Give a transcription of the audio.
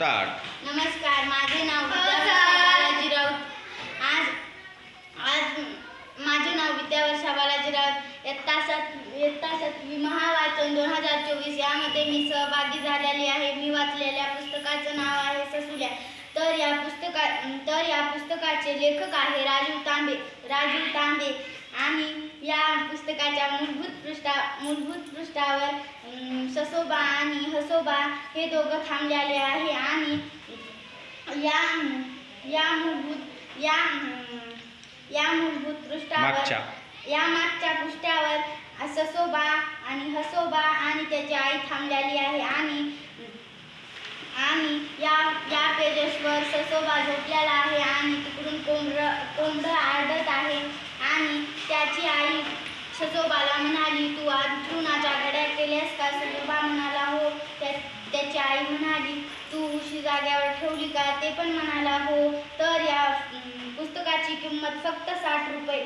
Start. नमस्कार, माझे नाव विद्यावर्षा बालाजी राऊत। आज माझे नाव विद्यावर्षा बालाजी राऊत। इयत्ता 7वी महावाचन 2024 यामध्ये मी सहभागी झालेली आहे। मी वाचलेल्या पुस्तकाचं नाव आहे ससुल्या। तर या पुस्तकाचे लेखक आहे राजीव तांबे आणि या पुस्तकाच्या मूलभूत पृष्ठावर ससोबा आणि हसोबा हे दोघं थांबलेले आहे आणि या मूलभूत पृष्ठावर या मागच्या पृष्ठावर ससोबा आणि हसोबा आणि त्याची आई थांबलेली आहे आणि या पेजेसवर ससोबा झोपलेला आहे आणि तिकडून कोंबडं आरडत आहे आणि त्याची आई ससोबाला म्हणाली, तू आज चुनाच्या घड्या केल्यास का? ससोबा म्हणाला, हो. त्याची आई म्हणाली, तू उशी जाग्यावर ठेवली का? ते पण म्हणाला, हो. तर या पुस्तकाची किंमत फक्त 60 रुपये